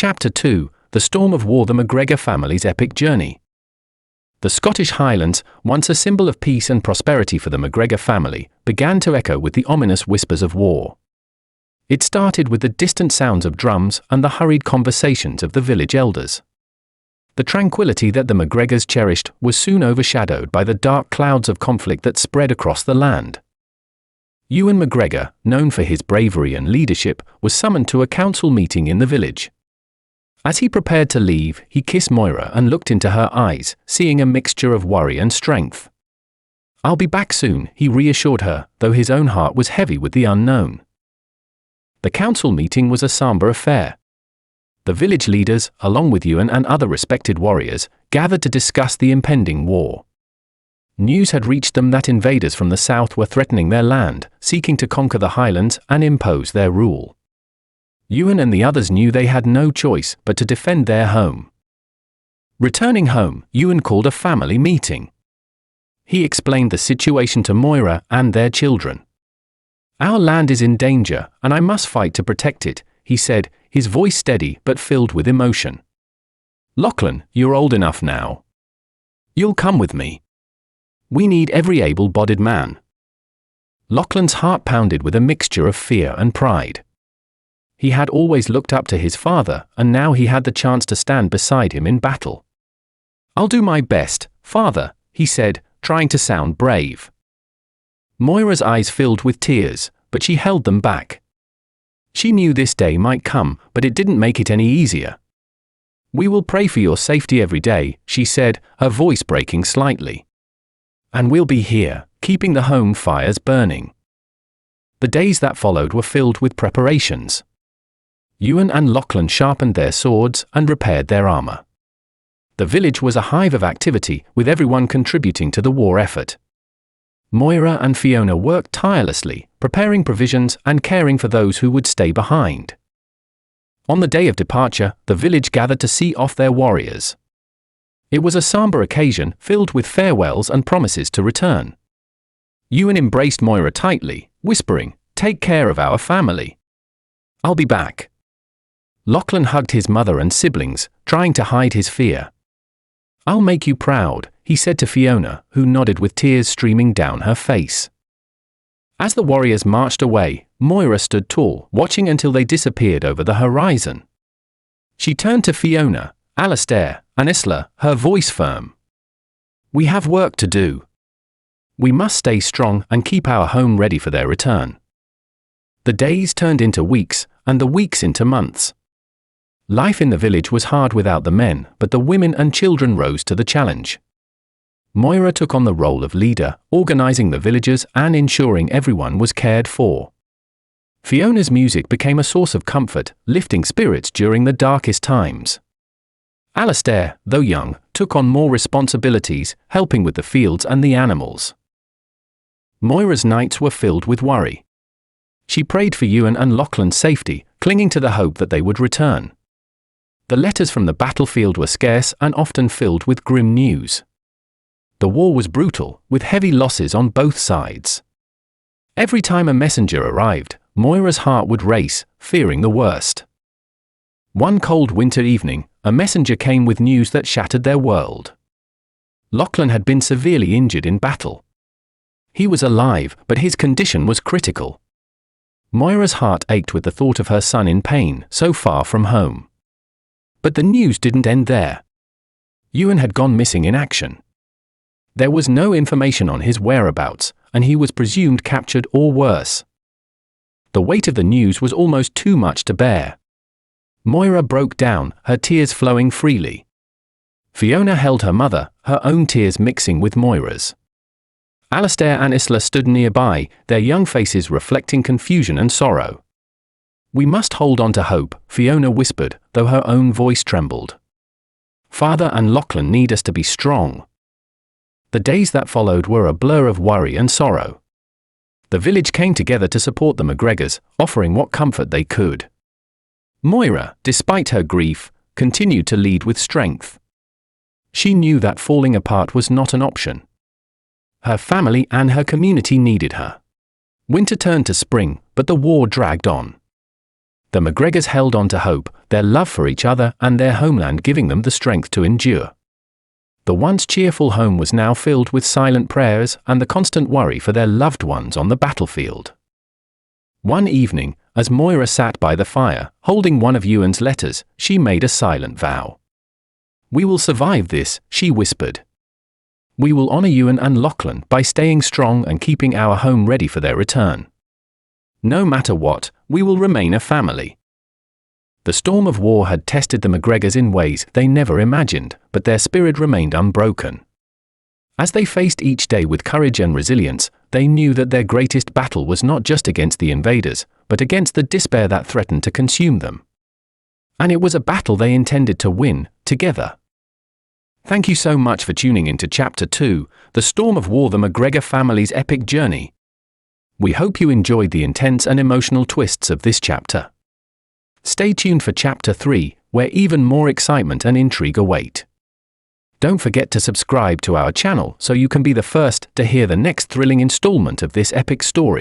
Chapter 2, The Storm of War, the MacGregor family's epic journey. The Scottish Highlands, once a symbol of peace and prosperity for the MacGregor family, began to echo with the ominous whispers of war. It started with the distant sounds of drums and the hurried conversations of the village elders. The tranquility that the MacGregors cherished was soon overshadowed by the dark clouds of conflict that spread across the land. Ewan MacGregor, known for his bravery and leadership, was summoned to a council meeting in the village. As he prepared to leave, he kissed Moira and looked into her eyes, seeing a mixture of worry and strength. "I'll be back soon," he reassured her, though his own heart was heavy with the unknown. The council meeting was a somber affair. The village leaders, along with Ewan and other respected warriors, gathered to discuss the impending war. News had reached them that invaders from the south were threatening their land, seeking to conquer the Highlands and impose their rule. Ewan and the others knew they had no choice but to defend their home. Returning home, Ewan called a family meeting. He explained the situation to Moira and their children. "Our land is in danger, and I must fight to protect it," he said, his voice steady but filled with emotion. "Lachlan, you're old enough now. You'll come with me. We need every able-bodied man." Lachlan's heart pounded with a mixture of fear and pride. He had always looked up to his father, and now he had the chance to stand beside him in battle. "I'll do my best, father," he said, trying to sound brave. Moira's eyes filled with tears, but she held them back. She knew this day might come, but it didn't make it any easier. "We will pray for your safety every day," she said, her voice breaking slightly. "And we'll be here, keeping the home fires burning." The days that followed were filled with preparations. Ewan and Lachlan sharpened their swords and repaired their armor. The village was a hive of activity, with everyone contributing to the war effort. Moira and Fiona worked tirelessly, preparing provisions and caring for those who would stay behind. On the day of departure, the village gathered to see off their warriors. It was a somber occasion, filled with farewells and promises to return. Ewan embraced Moira tightly, whispering, "Take care of our family. I'll be back." Lachlan hugged his mother and siblings, trying to hide his fear. "I'll make you proud," he said to Fiona, who nodded with tears streaming down her face. As the warriors marched away, Moira stood tall, watching until they disappeared over the horizon. She turned to Fiona, Alistair, and Isla, her voice firm. "We have work to do. We must stay strong and keep our home ready for their return." The days turned into weeks, and the weeks into months. Life in the village was hard without the men, but the women and children rose to the challenge. Moira took on the role of leader, organizing the villagers and ensuring everyone was cared for. Fiona's music became a source of comfort, lifting spirits during the darkest times. Alistair, though young, took on more responsibilities, helping with the fields and the animals. Moira's nights were filled with worry. She prayed for Ewan and Lachlan's safety, clinging to the hope that they would return. The letters from the battlefield were scarce and often filled with grim news. The war was brutal, with heavy losses on both sides. Every time a messenger arrived, Moira's heart would race, fearing the worst. One cold winter evening, a messenger came with news that shattered their world. Lachlan had been severely injured in battle. He was alive, but his condition was critical. Moira's heart ached with the thought of her son in pain, so far from home. But the news didn't end there. Ewan had gone missing in action. There was no information on his whereabouts, and he was presumed captured or worse. The weight of the news was almost too much to bear. Moira broke down, her tears flowing freely. Fiona held her mother, her own tears mixing with Moira's. Alistair and Isla stood nearby, their young faces reflecting confusion and sorrow. "We must hold on to hope," Fiona whispered, though her own voice trembled. "Father and Lachlan need us to be strong." The days that followed were a blur of worry and sorrow. The village came together to support the MacGregors, offering what comfort they could. Moira, despite her grief, continued to lead with strength. She knew that falling apart was not an option. Her family and her community needed her. Winter turned to spring, but the war dragged on. The MacGregors held on to hope, their love for each other and their homeland giving them the strength to endure. The once cheerful home was now filled with silent prayers and the constant worry for their loved ones on the battlefield. One evening, as Moira sat by the fire, holding one of Ewan's letters, she made a silent vow. "We will survive this," she whispered. "We will honor Ewan and Lachlan by staying strong and keeping our home ready for their return. No matter what, we will remain a family." The storm of war had tested the MacGregors in ways they never imagined, but their spirit remained unbroken. As they faced each day with courage and resilience, they knew that their greatest battle was not just against the invaders, but against the despair that threatened to consume them. And it was a battle they intended to win, together. Thank you so much for tuning into Chapter 2, The Storm of War, the MacGregor family's epic journey. We hope you enjoyed the intense and emotional twists of this chapter. Stay tuned for Chapter 3, where even more excitement and intrigue await. Don't forget to subscribe to our channel so you can be the first to hear the next thrilling installment of this epic story.